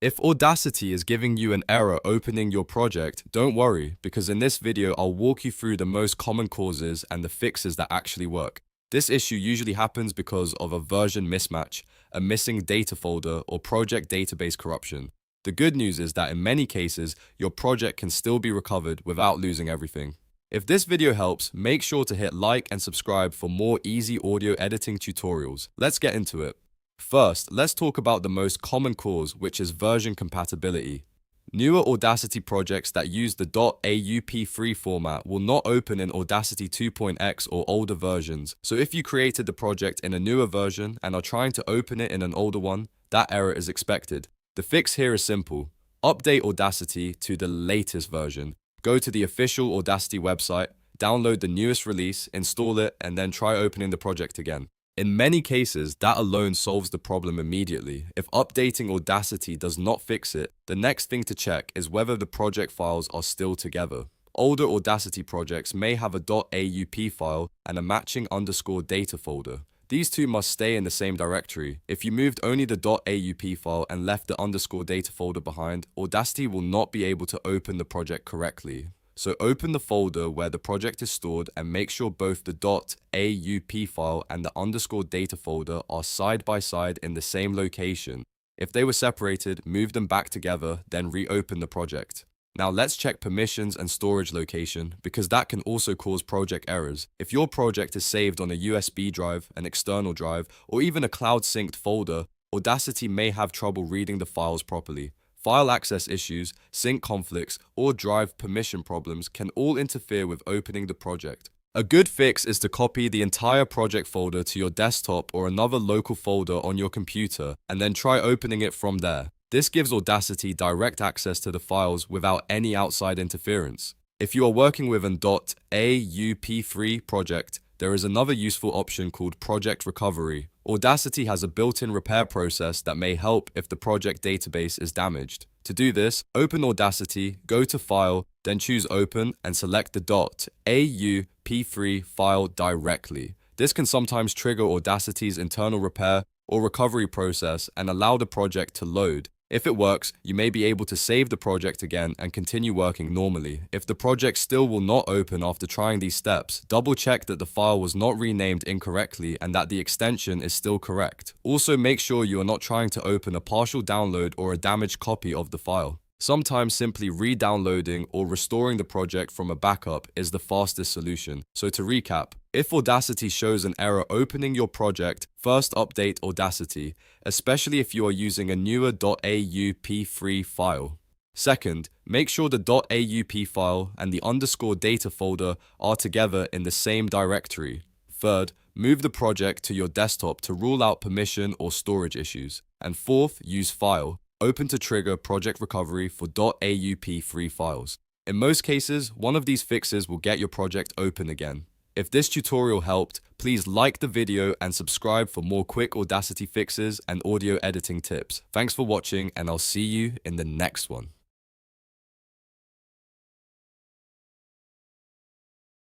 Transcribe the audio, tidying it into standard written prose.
If Audacity is giving you an error opening your project, don't worry, because in this video I'll walk you through the most common causes and the fixes that actually work. This issue usually happens because of a version mismatch, a missing data folder, or project database corruption. The good news is that in many cases, your project can still be recovered without losing everything. If this video helps, make sure to hit like and subscribe for more easy audio editing tutorials. Let's get into it. First, let's talk about the most common cause, which is version compatibility. Newer Audacity projects that use the .aup3 format will not open in Audacity 2.x or older versions, so if you created the project in a newer version and are trying to open it in an older one, that error is expected. The fix here is simple. Update Audacity to the latest version. Go to the official Audacity website, download the newest release, install it, and then try opening the project again. In many cases, that alone solves the problem immediately. If updating Audacity does not fix it, the next thing to check is whether the project files are still together. Older Audacity projects may have a .aup file and a matching _data folder. These two must stay in the same directory. If you moved only the .aup file and left the _data folder behind, Audacity will not be able to open the project correctly. So open the folder where the project is stored and make sure both the .aup file and the _data folder are side by side in the same location. If they were separated, move them back together, then reopen the project. Now let's check permissions and storage location, because that can also cause project errors. If your project is saved on a USB drive, an external drive, or even a cloud-synced folder, Audacity may have trouble reading the files properly. File access issues, sync conflicts, or drive permission problems can all interfere with opening the project. A good fix is to copy the entire project folder to your desktop or another local folder on your computer, and then try opening it from there. This gives Audacity direct access to the files without any outside interference. If you are working with an .aup3 project, there is another useful option called Project Recovery. Audacity has a built-in repair process that may help if the project database is damaged. To do this, open Audacity, go to File, then choose Open and select the .aup3 file directly. This can sometimes trigger Audacity's internal repair or recovery process and allow the project to load. If it works, you may be able to save the project again and continue working normally. If the project still will not open after trying these steps, double check that the file was not renamed incorrectly and that the extension is still correct. Also, make sure you are not trying to open a partial download or a damaged copy of the file. Sometimes simply re-downloading or restoring the project from a backup is the fastest solution. So to recap, if Audacity shows an error opening your project, first update Audacity, especially if you are using a newer .aup3 file. Second, make sure the .aup file and the _data folder are together in the same directory. Third, move the project to your desktop to rule out permission or storage issues. And fourth, use File. Open to trigger project recovery for .aup3 files. In most cases, one of these fixes will get your project open again. If this tutorial helped, please like the video and subscribe for more quick Audacity fixes and audio editing tips. Thanks for watching, and I'll see you in the next one.